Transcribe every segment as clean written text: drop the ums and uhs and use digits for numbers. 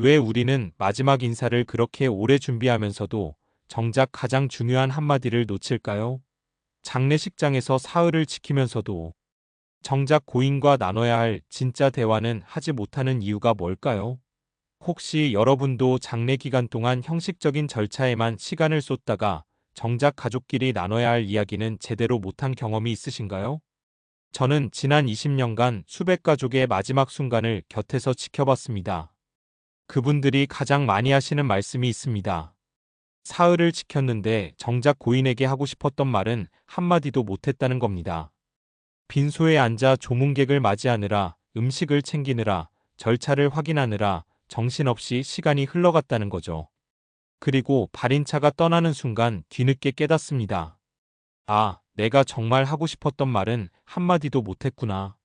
왜 우리는 마지막 인사를 그렇게 오래 준비하면서도 정작 가장 중요한 한마디를 놓칠까요? 장례식장에서 사흘을 지키면서도 정작 고인과 나눠야 할 진짜 대화는 하지 못하는 이유가 뭘까요? 혹시 여러분도 장례 기간 동안 형식적인 절차에만 시간을 쏟다가 정작 가족끼리 나눠야 할 이야기는 제대로 못한 경험이 있으신가요? 저는 지난 20년간 수백 가족의 마지막 순간을 곁에서 지켜봤습니다. 그분들이 가장 많이 하시는 말씀이 있습니다. 사흘을 지켰는데 정작 고인에게 하고 싶었던 말은 한마디도 못했다는 겁니다. 빈소에 앉아 조문객을 맞이하느라, 음식을 챙기느라, 절차를 확인하느라 정신없이 시간이 흘러갔다는 거죠. 그리고 발인차가 떠나는 순간 뒤늦게 깨닫습니다. 아, 내가 정말 하고 싶었던 말은 한마디도 못했구나.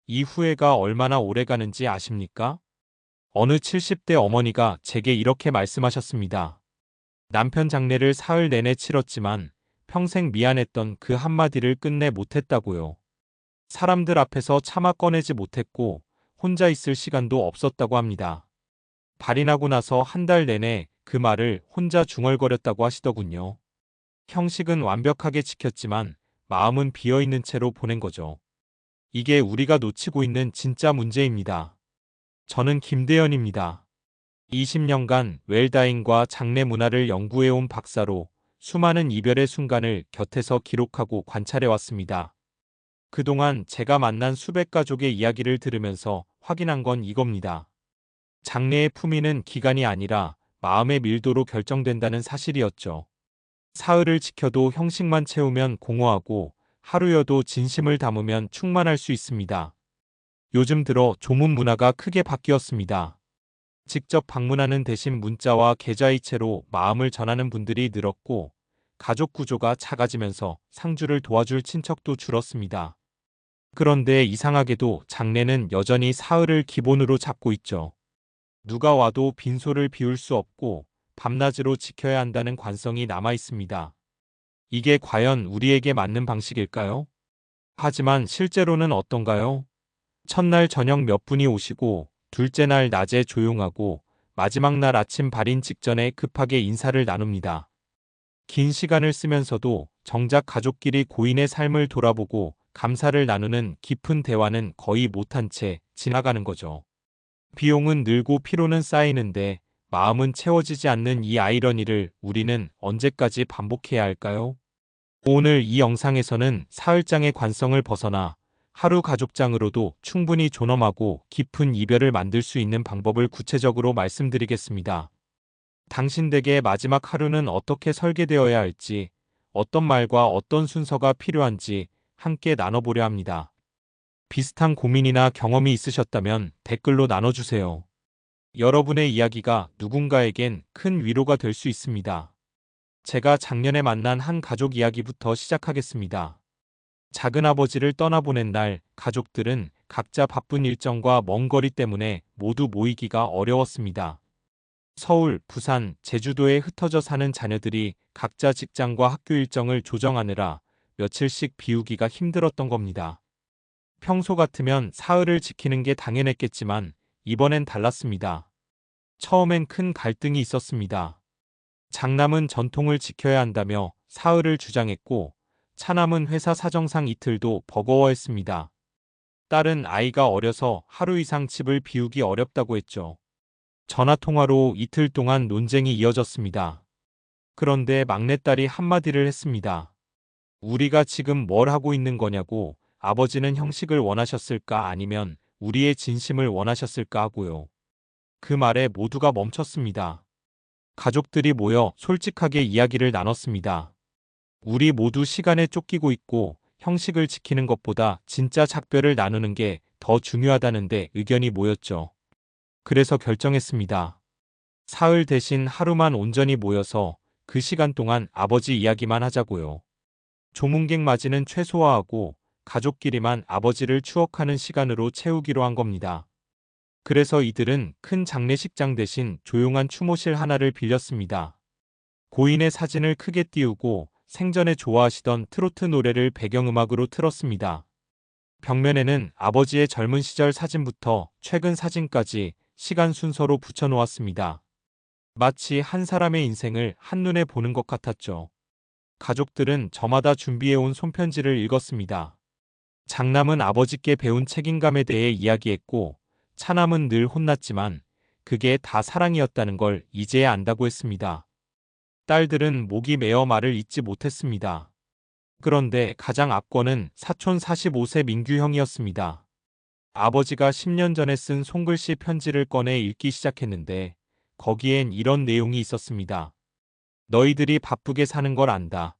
이 후회가 얼마나 오래 가는지 아십니까? 어느 70대 어머니가 제게 이렇게 말씀하셨습니다. 남편 장례를 사흘 내내 치렀지만 평생 미안했던 그 한마디를 끝내 못했다고요. 사람들 앞에서 차마 꺼내지 못했고 혼자 있을 시간도 없었다고 합니다. 발인하고 나서 한 달 내내 그 말을 혼자 중얼거렸다고 하시더군요. 형식은 완벽하게 지켰지만 마음은 비어있는 채로 보낸 거죠. 이게 우리가 놓치고 있는 진짜 문제입니다. 저는 김대현입니다. 20년간 웰다잉과 장례 문화를 연구해온 박사로 수많은 이별의 순간을 곁에서 기록하고 관찰해왔습니다. 그동안 제가 만난 수백 가족의 이야기를 들으면서 확인한 건 이겁니다. 장래의 품위는 기간이 아니라 마음의 밀도로 결정된다는 사실이었죠. 사흘을 지켜도 형식만 채우면 공허하고 하루여도 진심을 담으면 충만할 수 있습니다. 요즘 들어 조문 문화가 크게 바뀌었습니다. 직접 방문하는 대신 문자와 계좌이체로 마음을 전하는 분들이 늘었고 가족 구조가 작아지면서 상주를 도와줄 친척도 줄었습니다. 그런데 이상하게도 장례는 여전히 사흘을 기본으로 잡고 있죠. 누가 와도 빈소를 비울 수 없고 밤낮으로 지켜야 한다는 관성이 남아 있습니다. 이게 과연 우리에게 맞는 방식일까요? 하지만 실제로는 어떤가요? 첫날 저녁 몇 분이 오시고 둘째 날 낮에 조용하고 마지막 날 아침 발인 직전에 급하게 인사를 나눕니다. 긴 시간을 쓰면서도 정작 가족끼리 고인의 삶을 돌아보고 감사를 나누는 깊은 대화는 거의 못한 채 지나가는 거죠. 비용은 늘고 피로는 쌓이는데 마음은 채워지지 않는 이 아이러니를 우리는 언제까지 반복해야 할까요? 오늘 이 영상에서는 사흘장의 관성을 벗어나 하루 가족장으로도 충분히 존엄하고 깊은 이별을 만들 수 있는 방법을 구체적으로 말씀드리겠습니다. 당신 댁의 마지막 하루는 어떻게 설계되어야 할지, 어떤 말과 어떤 순서가 필요한지 함께 나눠보려 합니다. 비슷한 고민이나 경험이 있으셨다면 댓글로 나눠주세요. 여러분의 이야기가 누군가에겐 큰 위로가 될 수 있습니다. 제가 작년에 만난 한 가족 이야기부터 시작하겠습니다. 작은아버지를 떠나보낸 날, 가족들은 각자 바쁜 일정과 먼 거리 때문에 모두 모이기가 어려웠습니다. 서울, 부산, 제주도에 흩어져 사는 자녀들이 각자 직장과 학교 일정을 조정하느라 며칠씩 비우기가 힘들었던 겁니다. 평소 같으면 사흘을 지키는 게 당연했겠지만 이번엔 달랐습니다. 처음엔 큰 갈등이 있었습니다. 장남은 전통을 지켜야 한다며 사흘을 주장했고 차남은 회사 사정상 이틀도 버거워했습니다. 딸은 아이가 어려서 하루 이상 집을 비우기 어렵다고 했죠. 전화통화로 이틀 동안 논쟁이 이어졌습니다. 그런데 막내딸이 한마디를 했습니다. 우리가 지금 뭘 하고 있는 거냐고. 아버지는 형식을 원하셨을까 아니면 우리의 진심을 원하셨을까 하고요. 그 말에 모두가 멈췄습니다. 가족들이 모여 솔직하게 이야기를 나눴습니다. 우리 모두 시간에 쫓기고 있고 형식을 지키는 것보다 진짜 작별을 나누는 게 더 중요하다는데 의견이 모였죠. 그래서 결정했습니다. 사흘 대신 하루만 온전히 모여서 그 시간 동안 아버지 이야기만 하자고요. 조문객 맞이는 최소화하고 가족끼리만 아버지를 추억하는 시간으로 채우기로 한 겁니다. 그래서 이들은 큰 장례식장 대신 조용한 추모실 하나를 빌렸습니다. 고인의 사진을 크게 띄우고 생전에 좋아하시던 트로트 노래를 배경음악으로 틀었습니다. 벽면에는 아버지의 젊은 시절 사진부터 최근 사진까지 시간 순서로 붙여놓았습니다. 마치 한 사람의 인생을 한눈에 보는 것 같았죠. 가족들은 저마다 준비해온 손편지를 읽었습니다. 장남은 아버지께 배운 책임감에 대해 이야기했고, 차남은 늘 혼났지만 그게 다 사랑이었다는 걸 이제야 안다고 했습니다. 딸들은 목이 메어 말을 잇지 못했습니다. 그런데 가장 압권은 사촌 45세 민규 형이었습니다. 아버지가 10년 전에 쓴 손글씨 편지를 꺼내 읽기 시작했는데 거기엔 이런 내용이 있었습니다. 너희들이 바쁘게 사는 걸 안다.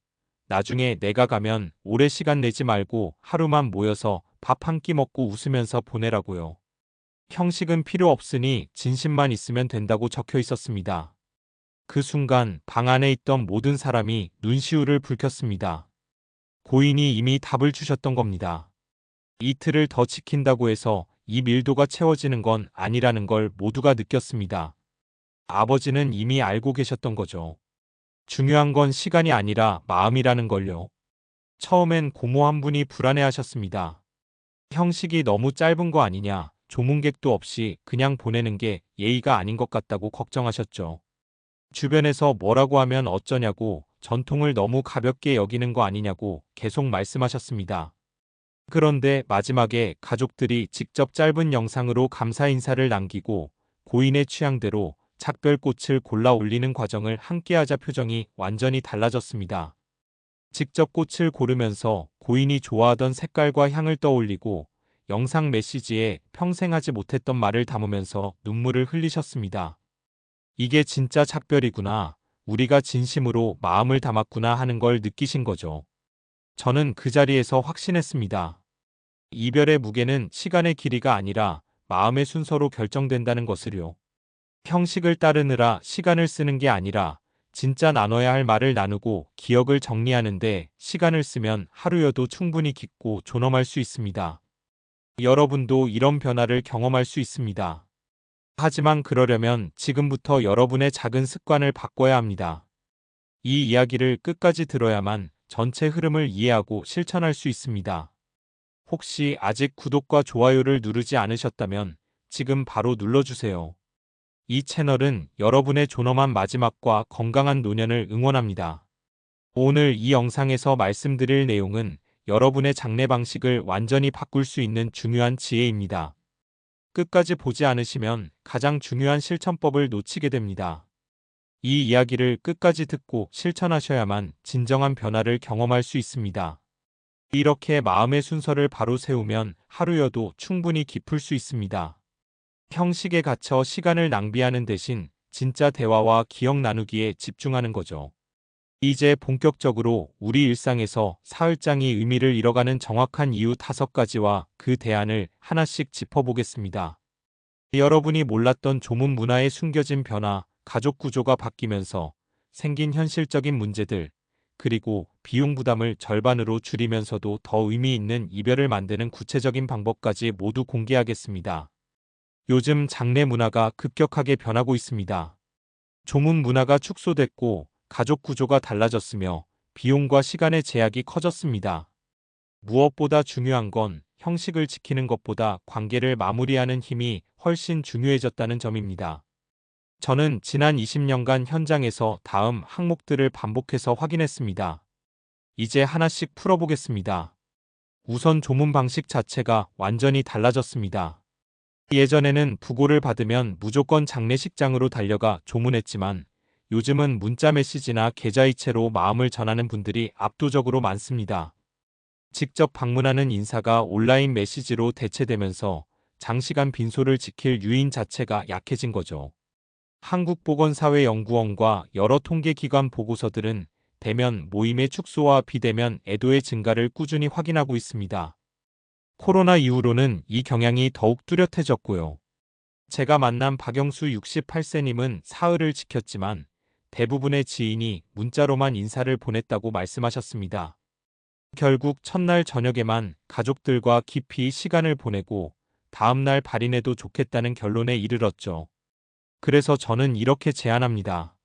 나중에 내가 가면 오래 시간 내지 말고 하루만 모여서 밥 한 끼 먹고 웃으면서 보내라고요. 형식은 필요 없으니 진심만 있으면 된다고 적혀 있었습니다. 그 순간 방 안에 있던 모든 사람이 눈시울을 붉혔습니다. 고인이 이미 답을 주셨던 겁니다. 이틀을 더 지킨다고 해서 이 밀도가 채워지는 건 아니라는 걸 모두가 느꼈습니다. 아버지는 이미 알고 계셨던 거죠. 중요한 건 시간이 아니라 마음이라는 걸요. 처음엔 고모 한 분이 불안해하셨습니다. 형식이 너무 짧은 거 아니냐, 조문객도 없이 그냥 보내는 게 예의가 아닌 것 같다고 걱정하셨죠. 주변에서 뭐라고 하면 어쩌냐고, 전통을 너무 가볍게 여기는 거 아니냐고 계속 말씀하셨습니다. 그런데 마지막에 가족들이 직접 짧은 영상으로 감사 인사를 남기고 고인의 취향대로 작별꽃을 골라 올리는 과정을 함께하자 표정이 완전히 달라졌습니다. 직접 꽃을 고르면서 고인이 좋아하던 색깔과 향을 떠올리고 영상 메시지에 평생 하지 못했던 말을 담으면서 눈물을 흘리셨습니다. 이게 진짜 작별이구나. 우리가 진심으로 마음을 담았구나 하는 걸 느끼신 거죠. 저는 그 자리에서 확신했습니다. 이별의 무게는 시간의 길이가 아니라 마음의 순서로 결정된다는 것을요. 형식을 따르느라 시간을 쓰는 게 아니라 진짜 나눠야 할 말을 나누고 기억을 정리하는데 시간을 쓰면 하루여도 충분히 깊고 존엄할 수 있습니다. 여러분도 이런 변화를 경험할 수 있습니다. 하지만 그러려면 지금부터 여러분의 작은 습관을 바꿔야 합니다. 이 이야기를 끝까지 들어야만 전체 흐름을 이해하고 실천할 수 있습니다. 혹시 아직 구독과 좋아요를 누르지 않으셨다면 지금 바로 눌러주세요. 이 채널은 여러분의 존엄한 마지막과 건강한 노년을 응원합니다. 오늘 이 영상에서 말씀드릴 내용은 여러분의 장례 방식을 완전히 바꿀 수 있는 중요한 지혜입니다. 끝까지 보지 않으시면 가장 중요한 실천법을 놓치게 됩니다. 이 이야기를 끝까지 듣고 실천하셔야만 진정한 변화를 경험할 수 있습니다. 이렇게 마음의 순서를 바로 세우면 하루여도 충분히 깊을 수 있습니다. 형식에 갇혀 시간을 낭비하는 대신 진짜 대화와 기억 나누기에 집중하는 거죠. 이제 본격적으로 우리 일상에서 사흘장이 의미를 잃어가는 정확한 이유 5가지와 그 대안을 하나씩 짚어보겠습니다. 여러분이 몰랐던 조문 문화의 숨겨진 변화, 가족 구조가 바뀌면서 생긴 현실적인 문제들, 그리고 비용 부담을 절반으로 줄이면서도 더 의미 있는 이별을 만드는 구체적인 방법까지 모두 공개하겠습니다. 요즘 장례 문화가 급격하게 변하고 있습니다. 조문 문화가 축소됐고 가족 구조가 달라졌으며 비용과 시간의 제약이 커졌습니다. 무엇보다 중요한 건 형식을 지키는 것보다 관계를 마무리하는 힘이 훨씬 중요해졌다는 점입니다. 저는 지난 20년간 현장에서 다음 항목들을 반복해서 확인했습니다. 이제 하나씩 풀어보겠습니다. 우선 조문 방식 자체가 완전히 달라졌습니다. 예전에는 부고를 받으면 무조건 장례식장으로 달려가 조문했지만 요즘은 문자 메시지나 계좌이체로 마음을 전하는 분들이 압도적으로 많습니다. 직접 방문하는 인사가 온라인 메시지로 대체되면서 장시간 빈소를 지킬 유인 자체가 약해진 거죠. 한국보건사회연구원과 여러 통계기관 보고서들은 대면 모임의 축소와 비대면 애도의 증가를 꾸준히 확인하고 있습니다. 코로나 이후로는 이 경향이 더욱 뚜렷해졌고요. 제가 만난 박영수 68세님은 사흘을 지켰지만 대부분의 지인이 문자로만 인사를 보냈다고 말씀하셨습니다. 결국 첫날 저녁에만 가족들과 깊이 시간을 보내고 다음날 발인해도 좋겠다는 결론에 이르렀죠. 그래서 저는 이렇게 제안합니다.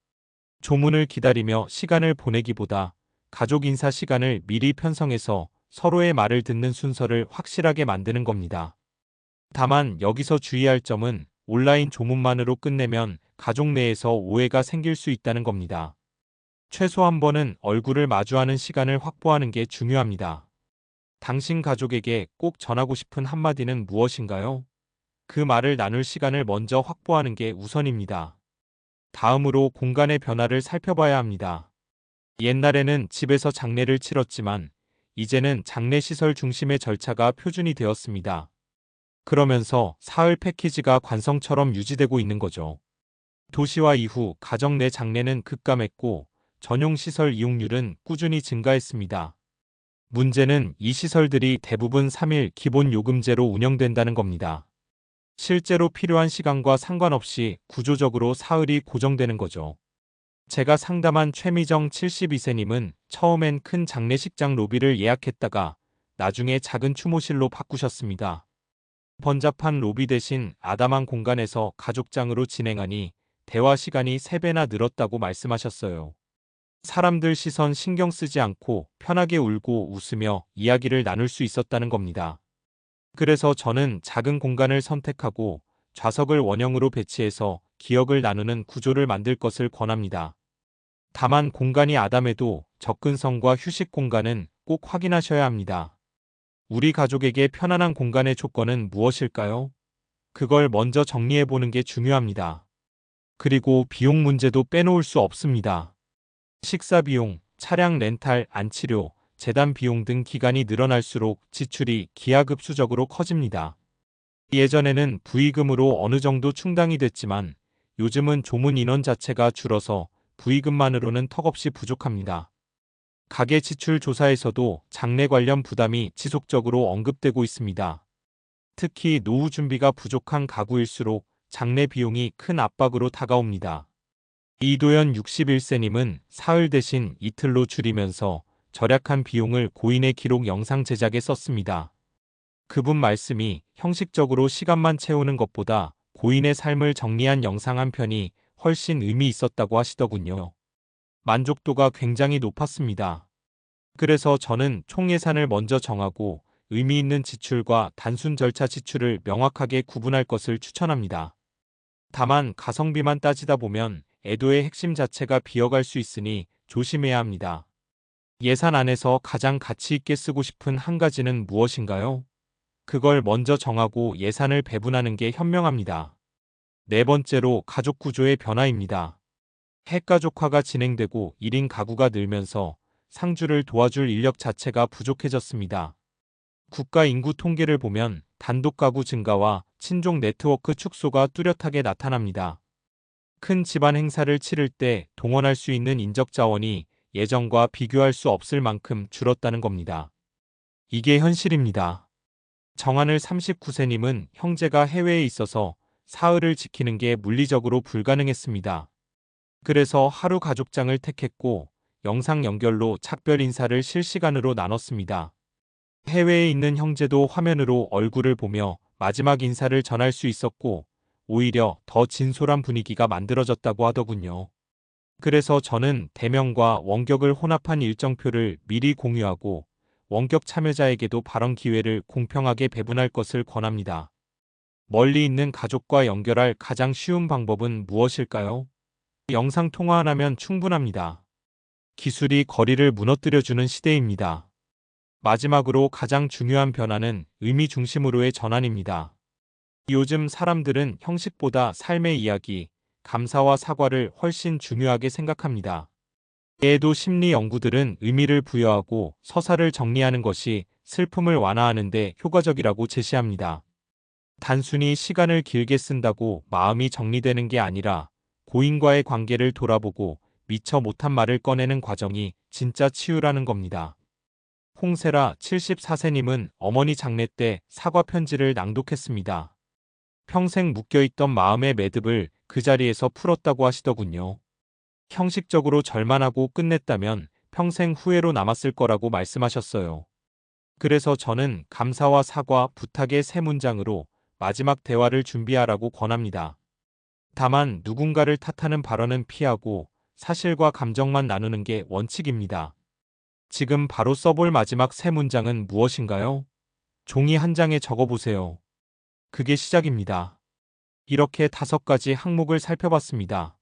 조문을 기다리며 시간을 보내기보다 가족 인사 시간을 미리 편성해서 서로의 말을 듣는 순서를 확실하게 만드는 겁니다. 다만 여기서 주의할 점은 온라인 조문만으로 끝내면 가족 내에서 오해가 생길 수 있다는 겁니다. 최소 한 번은 얼굴을 마주하는 시간을 확보하는 게 중요합니다. 당신 가족에게 꼭 전하고 싶은 한마디는 무엇인가요? 그 말을 나눌 시간을 먼저 확보하는 게 우선입니다. 다음으로 공간의 변화를 살펴봐야 합니다. 옛날에는 집에서 장례를 치렀지만 이제는 장례시설 중심의 절차가 표준이 되었습니다. 그러면서 사흘 패키지가 관성처럼 유지되고 있는 거죠. 도시화 이후 가정 내 장례는 급감했고 전용 시설 이용률은 꾸준히 증가했습니다. 문제는 이 시설들이 대부분 3일 기본 요금제로 운영된다는 겁니다. 실제로 필요한 시간과 상관없이 구조적으로 사흘이 고정되는 거죠. 제가 상담한 최미정 72세님은 처음엔 큰 장례식장 로비를 예약했다가 나중에 작은 추모실로 바꾸셨습니다. 번잡한 로비 대신 아담한 공간에서 가족장으로 진행하니 대화 시간이 3배나 늘었다고 말씀하셨어요. 사람들 시선 신경 쓰지 않고 편하게 울고 웃으며 이야기를 나눌 수 있었다는 겁니다. 그래서 저는 작은 공간을 선택하고 좌석을 원형으로 배치해서 기억을 나누는 구조를 만들 것을 권합니다. 다만 공간이 아담해도 접근성과 휴식 공간은 꼭 확인하셔야 합니다. 우리 가족에게 편안한 공간의 조건은 무엇일까요? 그걸 먼저 정리해보는 게 중요합니다. 그리고 비용 문제도 빼놓을 수 없습니다. 식사 비용, 차량 렌탈, 안치료, 재단 비용 등 기간이 늘어날수록 지출이 기하급수적으로 커집니다. 예전에는 부의금으로 어느 정도 충당이 됐지만 요즘은 조문 인원 자체가 줄어서 부의금만으로는 턱없이 부족합니다. 가계 지출 조사에서도 장래 관련 부담이 지속적으로 언급되고 있습니다. 특히 노후 준비가 부족한 가구일수록 장래 비용이 큰 압박으로 다가옵니다. 이도현 61세님은 사흘 대신 이틀로 줄이면서 절약한 비용을 고인의 기록 영상 제작에 썼습니다. 그분 말씀이 형식적으로 시간만 채우는 것보다 고인의 삶을 정리한 영상 한 편이 훨씬 의미 있었다고 하시더군요. 만족도가 굉장히 높았습니다. 그래서 저는 총 예산을 먼저 정하고 의미 있는 지출과 단순 절차 지출을 명확하게 구분할 것을 추천합니다. 다만 가성비만 따지다 보면 애도의 핵심 자체가 비어갈 수 있으니 조심해야 합니다. 예산 안에서 가장 가치 있게 쓰고 싶은 한 가지는 무엇인가요? 그걸 먼저 정하고 예산을 배분하는 게 현명합니다. 네 번째로 가족 구조의 변화입니다. 핵가족화가 진행되고 1인 가구가 늘면서 상주를 도와줄 인력 자체가 부족해졌습니다. 국가 인구 통계를 보면 단독 가구 증가와 친족 네트워크 축소가 뚜렷하게 나타납니다. 큰 집안 행사를 치를 때 동원할 수 있는 인적 자원이 예전과 비교할 수 없을 만큼 줄었다는 겁니다. 이게 현실입니다. 정하늘 39세님은 형제가 해외에 있어서 사흘을 지키는 게 물리적으로 불가능했습니다. 그래서 하루 가족장을 택했고 영상 연결로 작별 인사를 실시간으로 나눴습니다. 해외에 있는 형제도 화면으로 얼굴을 보며 마지막 인사를 전할 수 있었고 오히려 더 진솔한 분위기가 만들어졌다고 하더군요. 그래서 저는 대면과 원격을 혼합한 일정표를 미리 공유하고 원격 참여자에게도 발언 기회를 공평하게 배분할 것을 권합니다. 멀리 있는 가족과 연결할 가장 쉬운 방법은 무엇일까요? 영상 통화하면 충분합니다. 기술이 거리를 무너뜨려주는 시대입니다. 마지막으로 가장 중요한 변화는 의미 중심으로의 전환입니다. 요즘 사람들은 형식보다 삶의 이야기, 감사와 사과를 훨씬 중요하게 생각합니다. 이에도 심리 연구들은 의미를 부여하고 서사를 정리하는 것이 슬픔을 완화하는 데 효과적이라고 제시합니다. 단순히 시간을 길게 쓴다고 마음이 정리되는 게 아니라 고인과의 관계를 돌아보고 미처 못한 말을 꺼내는 과정이 진짜 치유라는 겁니다. 홍세라 74세님은 어머니 장례 때 사과 편지를 낭독했습니다. 평생 묶여있던 마음의 매듭을 그 자리에서 풀었다고 하시더군요. 형식적으로 절만하고 끝냈다면 평생 후회로 남았을 거라고 말씀하셨어요. 그래서 저는 감사와 사과, 부탁의 세 문장으로 마지막 대화를 준비하라고 권합니다. 다만 누군가를 탓하는 발언은 피하고 사실과 감정만 나누는 게 원칙입니다. 지금 바로 써볼 마지막 세 문장은 무엇인가요? 종이 한 장에 적어보세요. 그게 시작입니다. 이렇게 5가지 항목을 살펴봤습니다.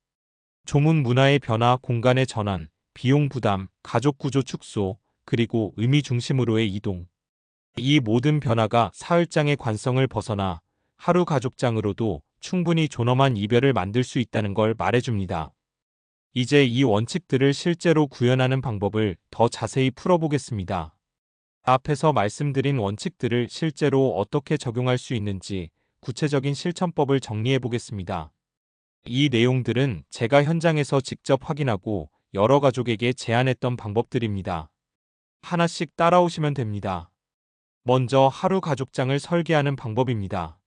조문 문화의 변화, 공간의 전환, 비용 부담, 가족 구조 축소, 그리고 의미 중심으로의 이동. 이 모든 변화가 사흘장의 관성을 벗어나 하루 가족장으로도 충분히 존엄한 이별을 만들 수 있다는 걸 말해줍니다. 이제 이 원칙들을 실제로 구현하는 방법을 더 자세히 풀어보겠습니다. 앞에서 말씀드린 원칙들을 실제로 어떻게 적용할 수 있는지 구체적인 실천법을 정리해 보겠습니다. 이 내용들은 제가 현장에서 직접 확인하고 여러 가족에게 제안했던 방법들입니다. 하나씩 따라오시면 됩니다. 먼저 하루 가족장을 설계하는 방법입니다.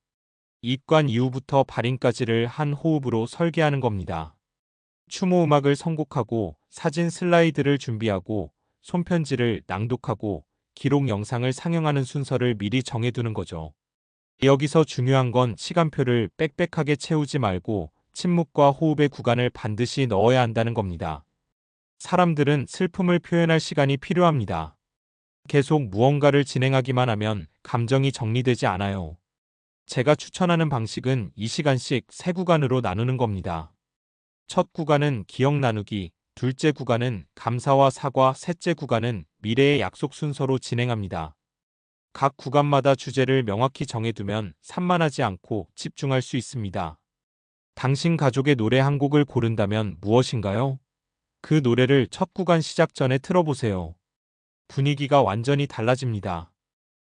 입관 이후부터 발인까지를 한 호흡으로 설계하는 겁니다. 추모 음악을 선곡하고 사진 슬라이드를 준비하고 손편지를 낭독하고 기록 영상을 상영하는 순서를 미리 정해두는 거죠. 여기서 중요한 건 시간표를 빽빽하게 채우지 말고 침묵과 호흡의 구간을 반드시 넣어야 한다는 겁니다. 사람들은 슬픔을 표현할 시간이 필요합니다. 계속 무언가를 진행하기만 하면 감정이 정리되지 않아요. 제가 추천하는 방식은 2시간씩 3구간으로 나누는 겁니다. 첫 구간은 기억 나누기, 둘째 구간은 감사와 사과, 셋째 구간은 미래의 약속 순서로 진행합니다. 각 구간마다 주제를 명확히 정해두면 산만하지 않고 집중할 수 있습니다. 당신 가족의 노래 한 곡을 고른다면 무엇인가요? 그 노래를 첫 구간 시작 전에 틀어보세요. 분위기가 완전히 달라집니다.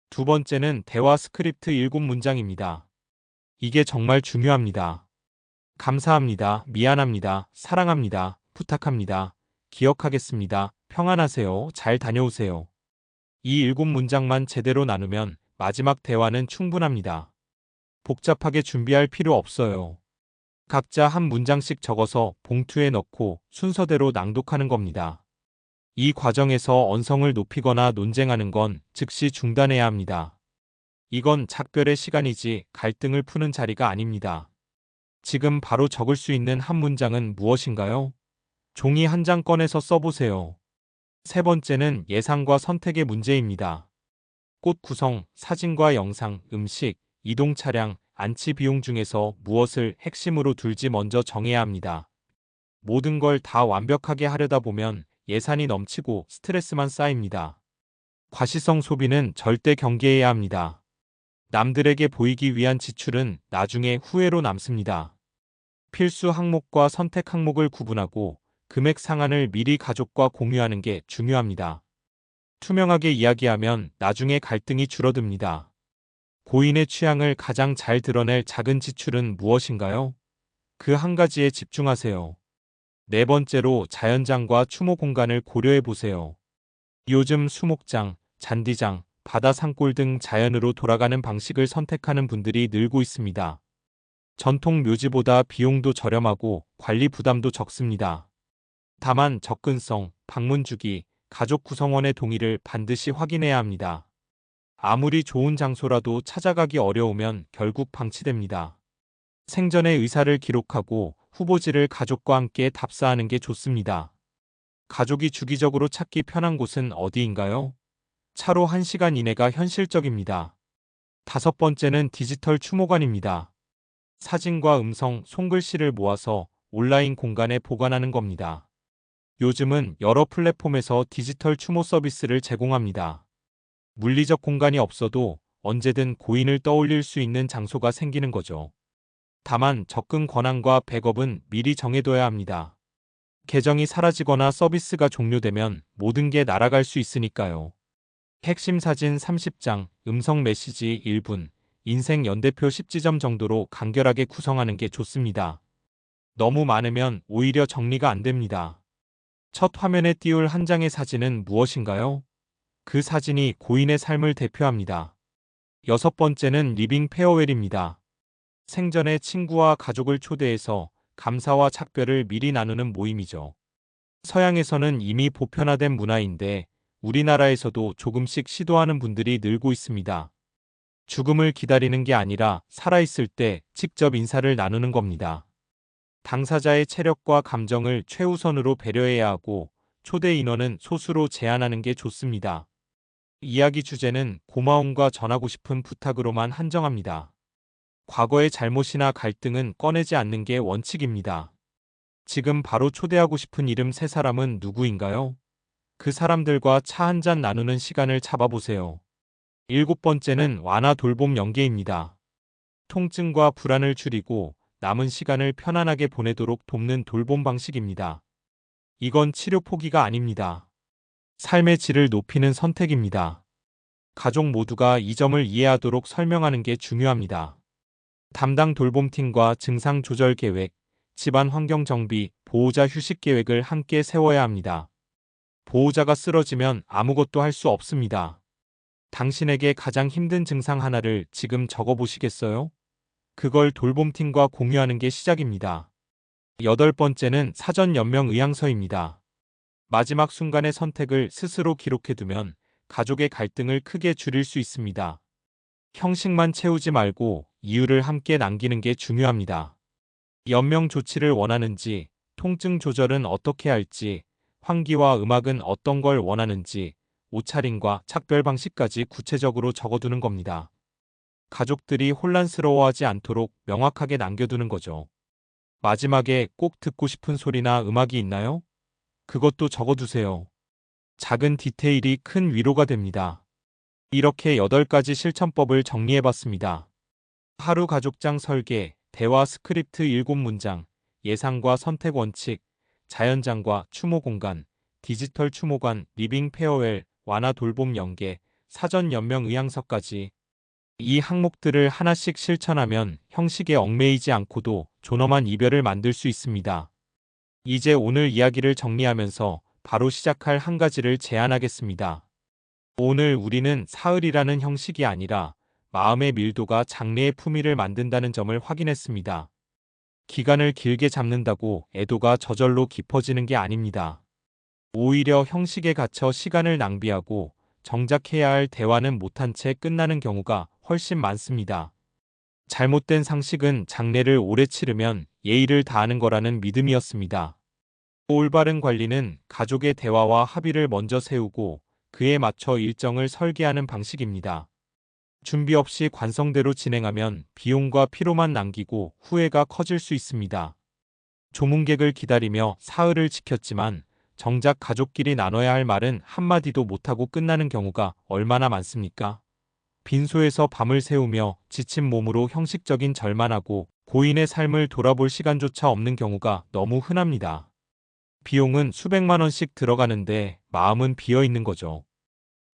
두 번째는 대화 스크립트 7문장입니다. 이게 정말 중요합니다. 감사합니다. 미안합니다. 사랑합니다. 부탁합니다. 기억하겠습니다. 평안하세요. 잘 다녀오세요. 이 7문장만 제대로 나누면 마지막 대화는 충분합니다. 복잡하게 준비할 필요 없어요. 각자 한 문장씩 적어서 봉투에 넣고 순서대로 낭독하는 겁니다. 이 과정에서 언성을 높이거나 논쟁하는 건 즉시 중단해야 합니다. 이건 작별의 시간이지 갈등을 푸는 자리가 아닙니다. 지금 바로 적을 수 있는 한 문장은 무엇인가요? 종이 한 장 꺼내서 써보세요. 세 번째는 예상과 선택의 문제입니다. 꽃 구성, 사진과 영상, 음식, 이동 차량, 안치 비용 중에서 무엇을 핵심으로 둘지 먼저 정해야 합니다. 모든 걸 다 완벽하게 하려다 보면 예산이 넘치고 스트레스만 쌓입니다. 과시성 소비는 절대 경계해야 합니다. 남들에게 보이기 위한 지출은 나중에 후회로 남습니다. 필수 항목과 선택 항목을 구분하고 금액 상한을 미리 가족과 공유하는 게 중요합니다. 투명하게 이야기하면 나중에 갈등이 줄어듭니다. 고인의 취향을 가장 잘 드러낼 작은 지출은 무엇인가요? 그 한 가지에 집중하세요. 네 번째로 자연장과 추모 공간을 고려해 보세요. 요즘 수목장, 잔디장, 바다 산골 등 자연으로 돌아가는 방식을 선택하는 분들이 늘고 있습니다. 전통 묘지보다 비용도 저렴하고 관리 부담도 적습니다. 다만 접근성, 방문 주기, 가족 구성원의 동의를 반드시 확인해야 합니다. 아무리 좋은 장소라도 찾아가기 어려우면 결국 방치됩니다. 생전의 의사를 기록하고 후보지를 가족과 함께 답사하는 게 좋습니다. 가족이 주기적으로 찾기 편한 곳은 어디인가요? 차로 1시간 이내가 현실적입니다. 다섯 번째는 디지털 추모관입니다. 사진과 음성, 손글씨를 모아서 온라인 공간에 보관하는 겁니다. 요즘은 여러 플랫폼에서 디지털 추모 서비스를 제공합니다. 물리적 공간이 없어도 언제든 고인을 떠올릴 수 있는 장소가 생기는 거죠. 다만 접근 권한과 백업은 미리 정해둬야 합니다. 계정이 사라지거나 서비스가 종료되면 모든 게 날아갈 수 있으니까요. 핵심 사진 30장, 음성 메시지 1분, 인생 연대표 10지점 정도로 간결하게 구성하는 게 좋습니다. 너무 많으면 오히려 정리가 안 됩니다. 첫 화면에 띄울 한 장의 사진은 무엇인가요? 그 사진이 고인의 삶을 대표합니다. 여섯 번째는 리빙 페어웰입니다. 생전에 친구와 가족을 초대해서 감사와 작별을 미리 나누는 모임이죠. 서양에서는 이미 보편화된 문화인데 우리나라에서도 조금씩 시도하는 분들이 늘고 있습니다. 죽음을 기다리는 게 아니라 살아있을 때 직접 인사를 나누는 겁니다. 당사자의 체력과 감정을 최우선으로 배려해야 하고 초대 인원은 소수로 제한하는 게 좋습니다. 이야기 주제는 고마움과 전하고 싶은 부탁으로만 한정합니다. 과거의 잘못이나 갈등은 꺼내지 않는 게 원칙입니다. 지금 바로 초대하고 싶은 이름 세 사람은 누구인가요? 그 사람들과 차 한 잔 나누는 시간을 잡아보세요. 일곱 번째는 완화 돌봄 연계입니다. 통증과 불안을 줄이고 남은 시간을 편안하게 보내도록 돕는 돌봄 방식입니다. 이건 치료 포기가 아닙니다. 삶의 질을 높이는 선택입니다. 가족 모두가 이 점을 이해하도록 설명하는 게 중요합니다. 담당 돌봄팀과 증상 조절 계획, 집안 환경 정비, 보호자 휴식 계획을 함께 세워야 합니다. 보호자가 쓰러지면 아무것도 할 수 없습니다. 당신에게 가장 힘든 증상 하나를 지금 적어보시겠어요? 그걸 돌봄팀과 공유하는 게 시작입니다. 여덟 번째는 사전 연명 의향서입니다. 마지막 순간의 선택을 스스로 기록해두면 가족의 갈등을 크게 줄일 수 있습니다. 형식만 채우지 말고 이유를 함께 남기는 게 중요합니다. 연명 조치를 원하는지, 통증 조절은 어떻게 할지, 환기와 음악은 어떤 걸 원하는지, 옷차림과 착별 방식까지 구체적으로 적어두는 겁니다. 가족들이 혼란스러워하지 않도록 명확하게 남겨두는 거죠. 마지막에 꼭 듣고 싶은 소리나 음악이 있나요? 그것도 적어두세요. 작은 디테일이 큰 위로가 됩니다. 이렇게 8가지 실천법을 정리해봤습니다. 하루 가족장 설계, 대화 스크립트 7문장, 예상과 선택 원칙, 자연장과 추모 공간, 디지털 추모관, 리빙 페어웰, 완화 돌봄 연계, 사전 연명 의향서까지 이 항목들을 하나씩 실천하면 형식에 얽매이지 않고도 존엄한 이별을 만들 수 있습니다. 이제 오늘 이야기를 정리하면서 바로 시작할 한 가지를 제안하겠습니다. 오늘 우리는 사흘이라는 형식이 아니라 마음의 밀도가 장래의 품위를 만든다는 점을 확인했습니다. 기간을 길게 잡는다고 애도가 저절로 깊어지는 게 아닙니다. 오히려 형식에 갇혀 시간을 낭비하고 정작 해야 할 대화는 못한 채 끝나는 경우가 훨씬 많습니다. 잘못된 상식은 장래를 오래 치르면 예의를 다하는 거라는 믿음이었습니다. 올바른 관리는 가족의 대화와 합의를 먼저 세우고 그에 맞춰 일정을 설계하는 방식입니다. 준비 없이 관성대로 진행하면 비용과 피로만 남기고 후회가 커질 수 있습니다. 조문객을 기다리며 사흘을 지켰지만 정작 가족끼리 나눠야 할 말은 한마디도 못하고 끝나는 경우가 얼마나 많습니까? 빈소에서 밤을 새우며 지친 몸으로 형식적인 절만하고 고인의 삶을 돌아볼 시간조차 없는 경우가 너무 흔합니다. 비용은 수백만 원씩 들어가는데 마음은 비어 있는 거죠.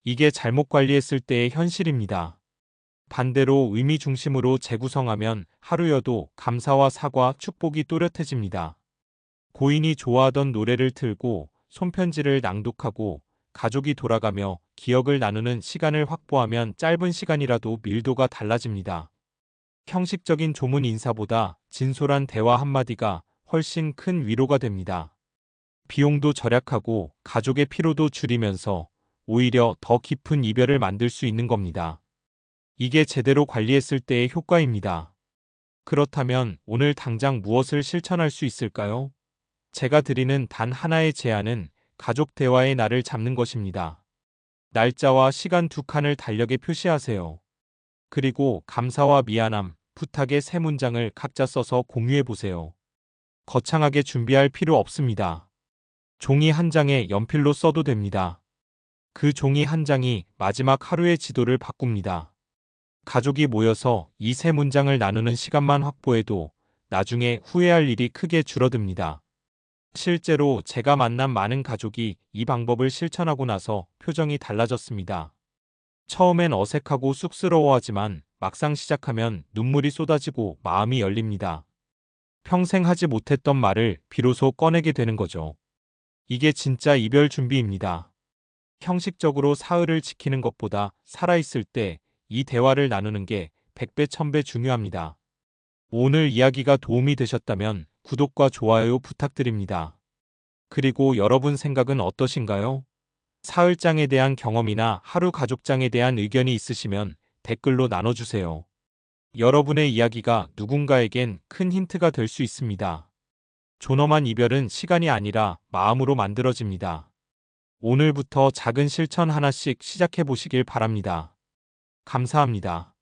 이게 잘못 관리했을 때의 현실입니다. 반대로 의미 중심으로 재구성하면 하루여도 감사와 사과, 축복이 또렷해집니다. 고인이 좋아하던 노래를 틀고 손편지를 낭독하고 가족이 돌아가며 기억을 나누는 시간을 확보하면 짧은 시간이라도 밀도가 달라집니다. 형식적인 조문 인사보다 진솔한 대화 한마디가 훨씬 큰 위로가 됩니다. 비용도 절약하고 가족의 피로도 줄이면서 오히려 더 깊은 이별을 만들 수 있는 겁니다. 이게 제대로 관리했을 때의 효과입니다. 그렇다면 오늘 당장 무엇을 실천할 수 있을까요? 제가 드리는 단 하나의 제안은 가족 대화의 날을 잡는 것입니다. 날짜와 시간 두 칸을 달력에 표시하세요. 그리고 감사와 미안함, 부탁의 세 문장을 각자 써서 공유해 보세요. 거창하게 준비할 필요 없습니다. 종이 한 장에 연필로 써도 됩니다. 그 종이 한 장이 마지막 하루의 지도를 바꿉니다. 가족이 모여서 이 세 문장을 나누는 시간만 확보해도 나중에 후회할 일이 크게 줄어듭니다. 실제로 제가 만난 많은 가족이 이 방법을 실천하고 나서 표정이 달라졌습니다. 처음엔 어색하고 쑥스러워하지만 막상 시작하면 눈물이 쏟아지고 마음이 열립니다. 평생 하지 못했던 말을 비로소 꺼내게 되는 거죠. 이게 진짜 이별 준비입니다. 형식적으로 사흘을 지키는 것보다 살아있을 때 이 대화를 나누는 게 100배, 1000배 중요합니다. 오늘 이야기가 도움이 되셨다면 구독과 좋아요 부탁드립니다. 그리고 여러분 생각은 어떠신가요? 사흘장에 대한 경험이나 하루 가족장에 대한 의견이 있으시면 댓글로 나눠주세요. 여러분의 이야기가 누군가에겐 큰 힌트가 될 수 있습니다. 존엄한 이별은 시간이 아니라 마음으로 만들어집니다. 오늘부터 작은 실천 하나씩 시작해 보시길 바랍니다. 감사합니다.